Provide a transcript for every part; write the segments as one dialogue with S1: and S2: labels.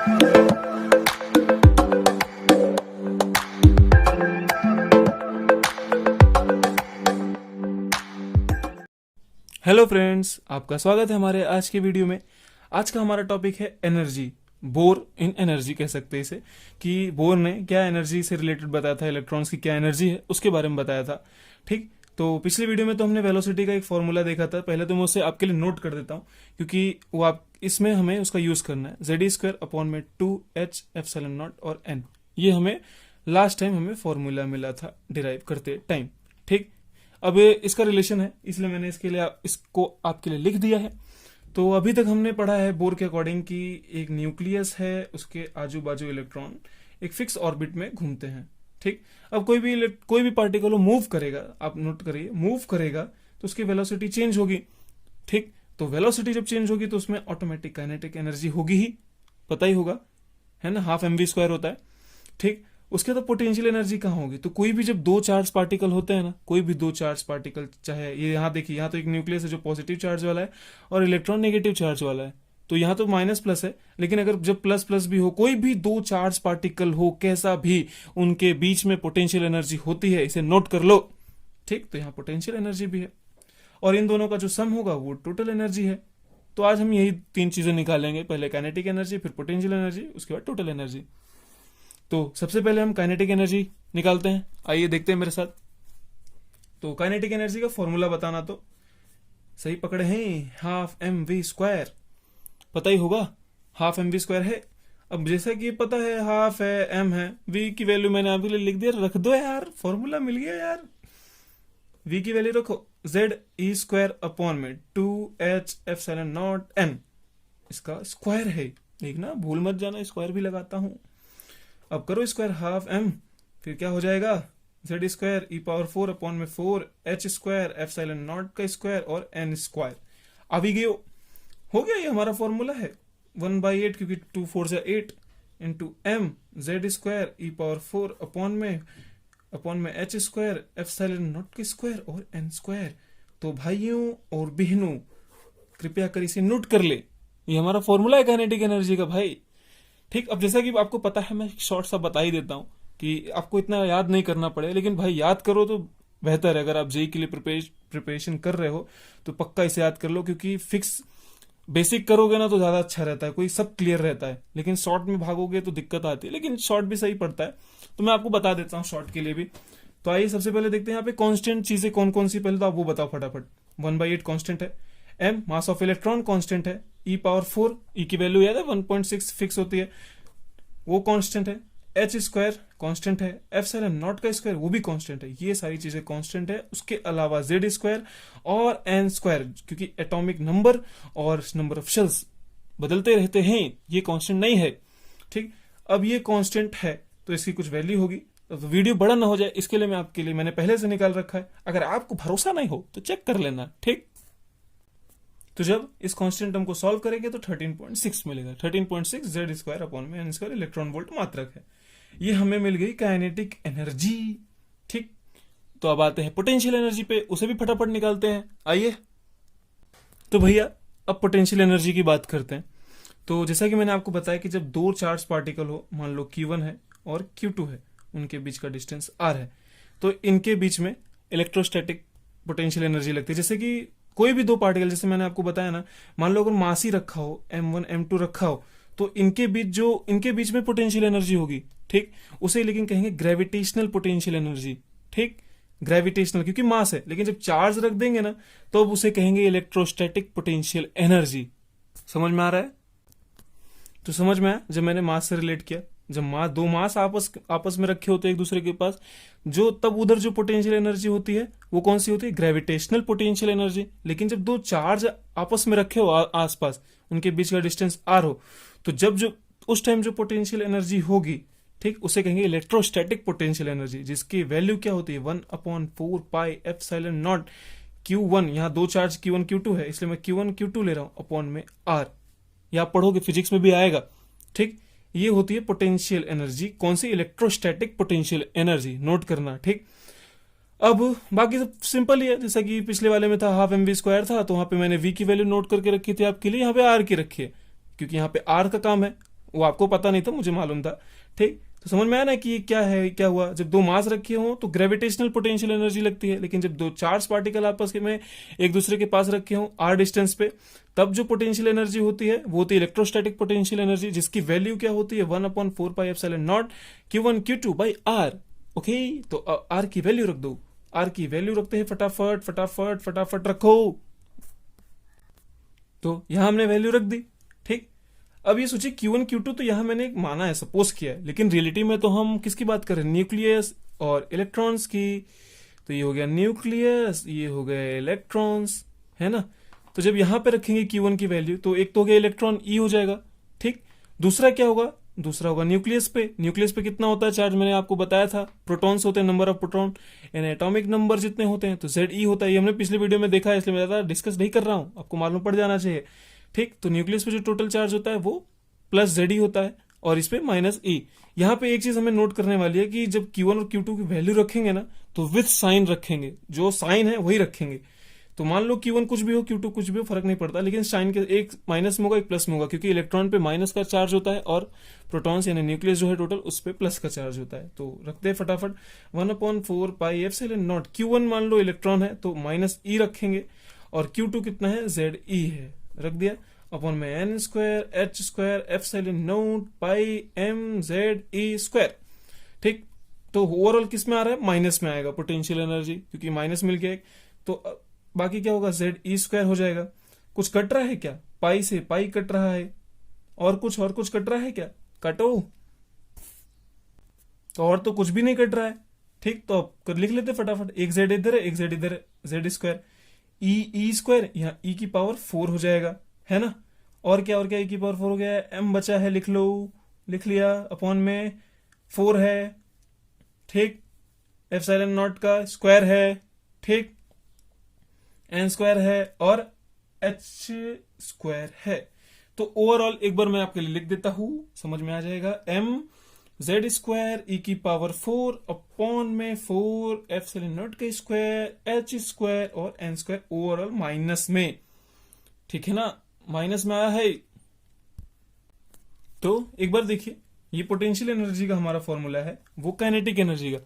S1: Hello friends, आपका स्वागत है हमारे आज के वीडियो में। आज का हमारा टॉपिक है एनर्जी। बोर इन एनर्जी कह सकते हैं इसे, कि बोर ने क्या एनर्जी से रिलेटेड बताया था, इलेक्ट्रॉन्स की क्या एनर्जी है उसके बारे में बताया था। ठीक, तो पिछले वीडियो में तो हमने वेलोसिटी का एक फॉर्मूला देखा था। पहले तो मैं उसे आपके लिए नोट कर देता हूँ, क्योंकि वो आप इसमें हमें उसका यूज करना है। ZE² अपॉन में 2h एप्सिलॉन नॉट और n, ये हमें लास्ट टाइम हमें फॉर्मूला मिला था डिराइव करते टाइम। ठीक, अब इसका रिलेशन है, इसलिए मैंने इसको आपके लिए लिख दिया है। तो अभी तक हमने पढ़ा है बोर के अकॉर्डिंग कि एक न्यूक्लियस है, उसके आजू बाजू इलेक्ट्रॉन एक फिक्स ऑर्बिट में घूमते हैं। ठीक, अब कोई भी पार्टिकल मूव करेगा, आप नोट करिए, मूव करेगा तो उसकी वेलोसिटी चेंज होगी। ठीक, तो वेलोसिटी जब चेंज होगी तो उसमें ऑटोमेटिक काइनेटिक एनर्जी होगी ही, पता ही होगा, है ना, 12 mv² होता है। ठीक, उसके तो पोटेंशियल एनर्जी कहाँ होगी? तो कोई भी जब दो चार्ज पार्टिकल होते हैं ना, कोई भी दो चार्ज पार्टिकल, चाहे ये यहाँ देखिए, यहाँ तो एक न्यूक्लियस है जो पॉजिटिव चार्ज वाला है और इलेक्ट्रॉन नेगेटिव चार्ज वाला है, तो यहाँ तो माइनस प्लस है, लेकिन अगर जब प्लस प्लस भी हो, कोई भी दो चार्ज पार्टिकल हो, कैसा भी, उनके बीच में पोटेंशियल एनर्जी होती है, इसे नोट कर लो। ठीक, तो यहाँ पोटेंशियल एनर्जी भी है और इन दोनों का जो सम होगा वो टोटल एनर्जी है। तो आज हम यही तीन चीजें निकालेंगे, पहले काइनेटिक एनर्जी, फिर पोटेंशियल एनर्जी, उसके बाद टोटल एनर्जी। तो सबसे पहले हम काइनेटिक एनर्जी निकालते हैं, आइए देखते हैं मेरे साथ। तो काइनेटिक एनर्जी का फॉर्मूला बताना तो सही पकड़े हैं, 12 mv², पता ही होगा 12 mv² है। अब जैसा कि पता है 12 है, m है, v की वैल्यू मैंने आपके लिए लिख दिया, रख दो यार, फॉर्मूला मिल गया यार। v की वैल्यू रखो, ZE² अपॉन में 2h एप्सिलॉन नॉट n, इसका स्क्वायर है, देखना भूल मत जाना, स्क्वायर भी लगाता हूं। अब करो स्क्वायर 12 m, फिर क्या हो जाएगा, ZE² e⁴ अपॉन में 4h² एप्सिलॉन नॉट का स्क्वायर और n²। अभी गयो, हो गया, ये हमारा फॉर्मूला है 1/8, क्योंकि 2 4 से 8 into m ZE² e⁴ upon में h² एप्सिलॉन नॉट का स्क्वायर और n²। तो भाइयों और बहनों, कृपया कर इसे नोट कर ले, ये हमारा फॉर्मूला है काइनेटिक एनर्जी का भाई। ठीक, अब जैसा कि आपको पता है, मैं शॉर्ट सा बता ही देता हूं कि आपको इतना याद नहीं करना पड़े, लेकिन भाई याद करो तो बेहतर है। अगर आप जेई के लिए प्रिपरेशन कर रहे हो तो पक्का इसे याद कर लो, क्योंकि फिक्स बेसिक करोगे ना तो ज्यादा अच्छा रहता है, कोई सब क्लियर रहता है, लेकिन शॉर्ट में भागोगे तो दिक्कत आती है, लेकिन शॉर्ट भी सही पड़ता है, तो मैं आपको बता देता हूँ शॉर्ट के लिए भी। तो आइए सबसे पहले देखते हैं यहाँ पे कांस्टेंट चीजें कौन कौन सी, पहले तो आप वो बताओ फटाफट। 1/8 कांस्टेंट है, m mass of electron constant है, e⁴, e की वैल्यू याद है 1.6 फिक्स होती है, वो कांस्टेंट है, h² कांस्टेंट है, एप्सिलॉन नॉट का स्क्वायर वो भी कांस्टेंट है, ये सारी चीजें कांस्टेंट है। उसके अलावा ZE² और n², क्योंकि एटॉमिक नंबर और नंबर ऑफ शेल्स बदलते रहते हैं, ये कांस्टेंट नहीं है। ठीक, अब ये कांस्टेंट है तो इसकी कुछ वैल्यू होगी, तो वीडियो बड़ा ना हो जाए इसके लिए मैंने पहले से निकाल रखा है, अगर आपको भरोसा नहीं हो तो चेक कर लेना। ठीक, तो जब इस कांस्टेंट टर्म को सॉल्व करेंगे तो 13.6 मिलेगा, 13.6 ZE² अपॉन में n² इलेक्ट्रॉन वोल्ट मात्रक है, ये हमें मिल गई काइनेटिक एनर्जी। ठीक, तो अब आते हैं पोटेंशियल एनर्जी पे, उसे भी फटाफट निकालते हैं, आइए। तो भैया अब पोटेंशियल एनर्जी की बात करते हैं। तो जैसा कि मैंने आपको बताया कि जब दो चार्ज पार्टिकल हो, मान लो Q1 है और Q2 है, उनके बीच का डिस्टेंस r है, तो इनके बीच में इलेक्ट्रोस्टैटिक पोटेंशियल एनर्जी लगती है। जैसे कि कोई भी दो पार्टिकल, जैसे मैंने आपको बताया ना, मान लो अगर मास ही रखा हो, m1 m2 रखा हो, तो इनके बीच में पोटेंशियल एनर्जी होगी। ठीक, उसे लेकिन कहेंगे ग्रेविटेशनल पोटेंशियल एनर्जी। ठीक, ग्रेविटेशनल क्योंकि मास है, लेकिन जब चार्ज रख देंगे ना तो अब उसे कहेंगे इलेक्ट्रोस्टैटिक पोटेंशियल एनर्जी। समझ में आ रहा है? तो समझ में आया जब मैंने मास से रिलेट किया, जब दो मास आपस में रखे होते हैं एक दूसरे के पास, जो तब उधर जो पोटेंशियल एनर्जी होती है वो कौन सी होती है, ग्रेविटेशनल पोटेंशियल एनर्जी। लेकिन जब दो चार्ज आपस में रखे हो आसपास, उनके बीच का डिस्टेंस r हो, तो जब उस टाइम जो पोटेंशियल एनर्जी होगी, ठीक, उसे कहेंगे इलेक्ट्रोस्टैटिक पोटेंशियल एनर्जी, जिसकी वैल्यू क्या होती है 1/4 पाई एप्सिलॉन नॉट Q1, यहाँ दो चार्ज Q1 Q2 है, इसलिए मैं Q1 Q2 ले रहा हूं, अपॉन में r। ये आप पढ़ोगे, फिजिक्स में भी आएगा। ठीक, ये होती है पोटेंशियल एनर्जी, कौन सी, इलेक्ट्रोस्टैटिक पोटेंशियल एनर्जी, नोट करना। ठीक, अब बाकी सब सिंपल ही है, जैसा कि पिछले वाले में था 12 mv² था, तो वहां पे मैंने v की वैल्यू नोट करके रखी थी आपके लिए, यहाँ पे r की रखी है, क्योंकि यहाँ पे r का काम है, वो आपको पता नहीं था, मुझे मालूम था। ठीक, तो समझ में आया ना कि ये क्या है, क्या हुआ। जब दो मास रखे हों तो ग्रेविटेशनल पोटेंशियल एनर्जी लगती है, लेकिन जब दो चार्ज पार्टिकल आपस में एक दूसरे के पास रखे हों आर डिस्टेंस पे, तब जो पोटेंशियल एनर्जी होती है वो होती है इलेक्ट्रोस्टैटिक पोटेंशियल एनर्जी, जिसकी वैल्यू क्या होती है 1/4πε0 Q1 Q2 by R. Okay, तो आर की वैल्यू रख दो, आर की वैल्यू रखते हैं, फटाफट फटाफट फटाफट रखो। तो यहां हमने वैल्यू रख दी। ठीक, अब ये सोचिए Q1 Q2 तो यहां मैंने माना है, सपोज किया है, लेकिन रियलिटी में तो हम किसकी बात कर रहे हैं, न्यूक्लियस और इलेक्ट्रॉन्स की। तो ये हो गया न्यूक्लियस, ये हो गए इलेक्ट्रॉन्स, है ना। तो जब यहां पे रखेंगे Q1 की वैल्यू, तो एक तो हो गया इलेक्ट्रॉन E हो जाएगा। ठीक, दूसरा क्या होगा, दूसरा होगा न्यूक्लियस पे। न्यूक्लियस पे कितना होता है चार्ज, मैंने आपको बताया था, प्रोटॉन्स होते हैं, नंबर ऑफ प्रोटॉन, यानी एटॉमिक नंबर जितने होते हैं, तो ZE होता है। ये हमने पिछले वीडियो में देखा है, इसलिए मैं ज्यादा डिस्कस नहीं कर रहा हूं, आपको मालूम पड़ जाना चाहिए। ठीक, तो न्यूक्लियस पे जो टोटल चार्ज होता है वो प्लस ZE होता है, और इस पे माइनस E। यहाँ पे एक चीज हमें नोट करने वाली है कि जब Q1 और Q2 की वैल्यू रखेंगे ना, तो विथ साइन रखेंगे, जो साइन है वही रखेंगे। तो मान लो Q1 कुछ भी हो, Q2 कुछ भी हो, फर्क नहीं पड़ता, लेकिन साइन के एक माइनस में होगा, एक प्लस में होगा, क्योंकि इलेक्ट्रॉन पे माइनस का चार्ज होता है और प्रोटॉन्स यानी न्यूक्लियस जो है टोटल, उस पे प्लस का चार्ज होता है। तो रखते हैं फटाफट 1/4πε0। Q1 मान लो इलेक्ट्रॉन है तो माइनस E रखेंगे, और Q2 कितना है, ZE है, रख दिया, अपॉन में n²h²f(0)π(m)z(e²). ठीक, तो ओवरऑल किस में आ रहा है, माइनस में आएगा पोटेंशियल एनर्जी, क्योंकि माइनस मिल गया एक। तो बाकी क्या होगा, ZE² हो जाएगा। कुछ कट रहा है क्या, पाई से पाई कट रहा है, और कुछ कट रहा है क्या, कटो। तो और तो कुछ भी नहीं कट रहा है। ठीक, तो अब लिख लेते फटाफट, एक Z इधर है, एक Z इधर है, Z², E² यहाँ E की पावर 4 हो जाएगा, है ना। और क्या E की पावर 4 हो गया है, M बचा है, लिख लो, लिख लिया, अपॉन में 4 है। ठीक, ε0 का स्क्वायर है, ठीक, n² है, और h² है। तो ओवरऑल एक बार मैं आपके लिए लिख देता हूं, समझ में आ जाएगा, mz² e की पावर 4 अपॉन में 4 ε0 का स्क्वायर, h² और n², ओवरऑल माइनस में। ठीक है ना, माइनस में आया है। तो एक बार देखिए, ये पोटेंशियल एनर्जी का हमारा फॉर्मूला है, वो काइनेटिक एनर्जी का।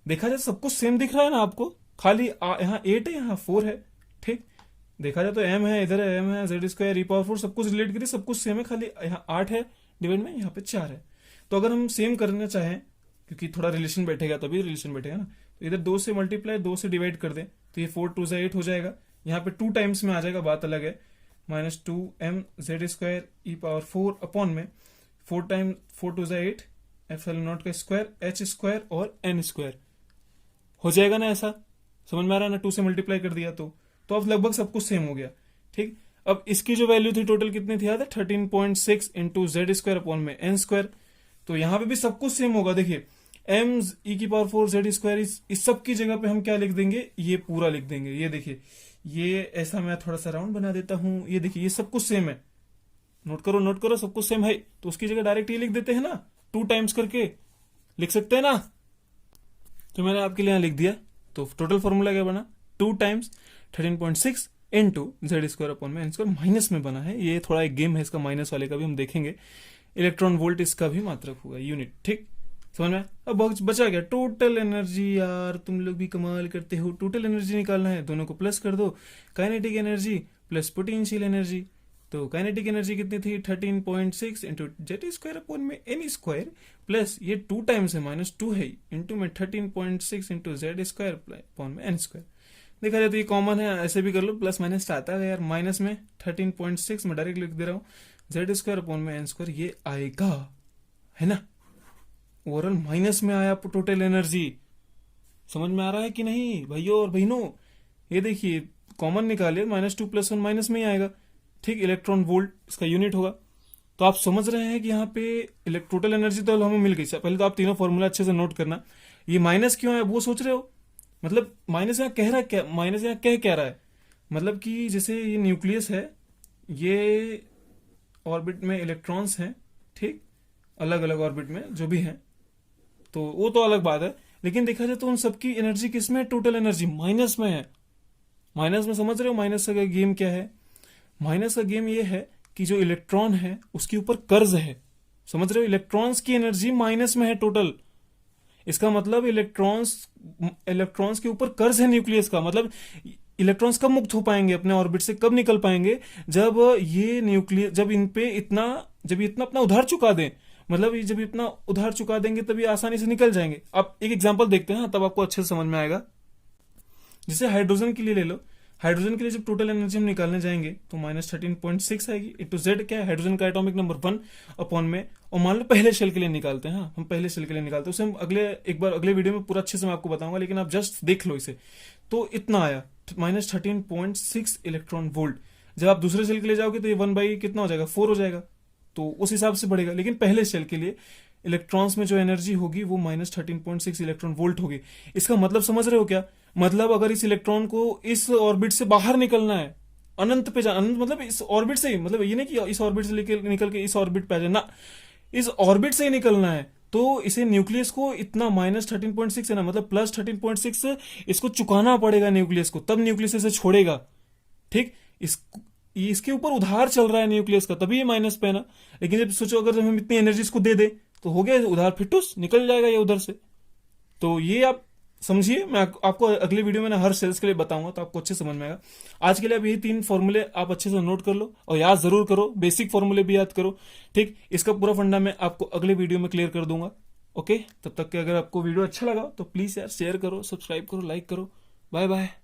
S1: देखा जाए सब कुछ सेम दिख रहा है ना आपको, खाली यहाँ 8 है, यहाँ 4 है। ठीक, देखा जाए तो m है, इधर है m है, Z² e⁴ सब कुछ रिलेट करिए, सब कुछ सेम है, खाली यहाँ 8 है डिवाइड में, यहाँ पे 4 है। तो अगर हम सेम करना चाहें, क्योंकि थोड़ा रिलेशन बैठेगा तभी रिलेशन बैठेगा ना, तो इधर 2 से मल्टीप्लाई 2 से डिवाइड कर दें, तो ये 4 2 8 हो जाएगा। यहाँ पे 2 टाइम्स में आ जाएगा, बात अलग है, -2mz² e⁴ अपॉन में 4 टाइम 4 2 8 ε0 का स्क्वायर, h² और n² हो जाएगा ना। ऐसा समझ में आ रहा है ना, 2 से मल्टीप्लाई कर दिया तो अब लगभग सब कुछ सेम हो गया। ठीक, अब इसकी जो वैल्यू थी टोटल कितनी थी याद है, 13.6 इंटू Z² अपॉन में n²। तो यहां पे भी सब कुछ सेम होगा। देखिए m e की पावर 4 Z², इस सब की जगह पे हम क्या लिख देंगे, ये पूरा लिख देंगे। ये देखिए, ये ऐसा मैं थोड़ा सा राउंड बना देता हूं, ये देखिए ये सब कुछ सेम है, नोट करो सब कुछ सेम है। तो उसकी जगह डायरेक्ट ये लिख देते हैं ना, 2 टाइम्स करके लिख सकते हैं ना। तो मैंने आपके लिए यहां लिख दिया। तो टोटल फॉर्मूला क्या बना, 2 टाइम्स 13.6 इंटू Z² अपॉन में n², माइनस में बना है। ये थोड़ा एक गेम है इसका, माइनस वाले का भी हम देखेंगे। इलेक्ट्रॉन वोल्ट इसका भी मात्रक होगा, यूनिट। ठीक, समझ में। अब बचा गया टोटल एनर्जी। यार तुम लोग भी कमाल करते हो, टोटल एनर्जी निकालना है, दोनों को प्लस कर दो, kinetic energy plus potential energy. तो काइनेटिक एनर्जी कितनी थी, 13.6 इंटू Z² अपॉन में n² प्लस ये 2 टाइम्स है, -2 है, इंटू में 13.6 इंटू Z² अपॉन में n²। देखा जाए तो ये कॉमन है, ऐसे भी कर लो, प्लस माइनस आता है यार। माइनस में 13.6 में डायरेक्ट लिख दे रहा हूँ, Z² अपॉन में n², ये आएगा, है ना। ओवरऑल माइनस में आया टोटल एनर्जी। समझ में आ रहा है कि नहीं भाइयों और बहनों। ये देखिए कॉमन निकालिए, -2 + 1 माइनस में ही आएगा। ठीक, इलेक्ट्रॉन वोल्ट इसका यूनिट होगा। तो आप समझ रहे हैं कि यहाँ पे टोटल एनर्जी तो हमें मिल गई। पहले तो आप तीनों फॉर्मूला अच्छे से नोट करना। ये माइनस क्यों है वो सोच रहे हो, मतलब माइनस यहाँ कह रहा है क्या, माइनस यहाँ कह रहा है, मतलब कि जैसे ये न्यूक्लियस है, ये ऑर्बिट में इलेक्ट्रॉन्स हैं, ठीक, अलग अलग ऑर्बिट में जो भी हैं, तो वो तो अलग बात है। लेकिन देखा जाए तो उन सबकी एनर्जी किसमें है, टोटल एनर्जी माइनस में है। माइनस में समझ रहे हो माइनस का गेम क्या है। माइनस का गेम ये है कि जो इलेक्ट्रॉन है उसके ऊपर कर्ज है। समझ रहे हो, इलेक्ट्रॉन्स की एनर्जी माइनस में है टोटल। इसका मतलब इलेक्ट्रॉन्स के ऊपर कर्ज है न्यूक्लियस का। मतलब इलेक्ट्रॉन्स कब मुक्त हो पाएंगे अपने ऑर्बिट से, कब निकल पाएंगे, जब ये न्यूक्लियस, जब इन पे इतना, जब ये इतना अपना उधार चुका दें। मतलब ये जब इतना उधार चुका देंगे तब ये आसानी से निकल जाएंगे। अब एक एग्जांपल देखते हैं, तब आपको अच्छे से समझ में आएगा। जैसे हाइड्रोजन के लिए ले लो, हाइड्रोजन के लिए जब टोटल एनर्जी हम निकालने जाएंगे तो -13.6 आएगी। E to Z क्या है, हाइड्रोजन का एटॉमिक नंबर 1 अपॉन में, और मान लो पहले शेल के लिए निकालते हैं। हाँ, हम पहले शेल के लिए निकालते हैं, उसे हम एक बार अगले वीडियो में पूरा अच्छे से मैं आपको बताऊंगा, लेकिन आप जस्ट देख लो इसे। तो इतना आया -13.6 इलेक्ट्रॉन वोल्ट। जब आप दूसरे शेल के लिए जाओगे तो ये 1 बाई कितना हो जाएगा, 4 हो जाएगा, तो उस हिसाब से बढ़ेगा। लेकिन पहले शेल के लिए इलेक्ट्रॉन्स में जो एनर्जी होगी वो -13.6 इलेक्ट्रॉन वोल्ट होगी। इसका मतलब समझ रहे हो क्या, मतलब अगर इस इलेक्ट्रॉन को इस ऑर्बिट से बाहर निकलना है, अनंत पे जाना, अनंत मतलब इस ऑर्बिट से ही, मतलब ये नहीं कि इस ऑर्बिट से निकल के इस ऑर्बिट पे आ जाना, इस ऑर्बिट से ही निकलना है, तो इसे न्यूक्लियस को इतना -13.6 है ना, मतलब +13.6 इसको चुकाना पड़ेगा न्यूक्लियस को, तब न्यूक्लियस इसे छोड़ेगा। ठीक, इसके ऊपर उधार चल रहा है न्यूक्लियस का, तभी ये माइनस पे है ना। लेकिन जब सोचो अगर हम इतनी एनर्जी इसको दे दे तो हो गया उधार, फिटूस निकल जाएगा ये उधर से। तो ये आप समझिए, मैं आपको अगले वीडियो में ना हर सेल्स के लिए बताऊंगा, तो आपको अच्छे समझ में आएगा। आज के लिए अब यही 3 फॉर्मूले आप अच्छे से नोट कर लो और याद जरूर करो, बेसिक फॉर्मूले भी याद करो। ठीक, इसका पूरा फंडा मैं आपको अगले वीडियो में क्लियर कर दूंगा। ओके, तब तक के अगर आपको वीडियो अच्छा लगा तो प्लीज यार शेयर करो, सब्सक्राइब करो, लाइक करो। Bye bye.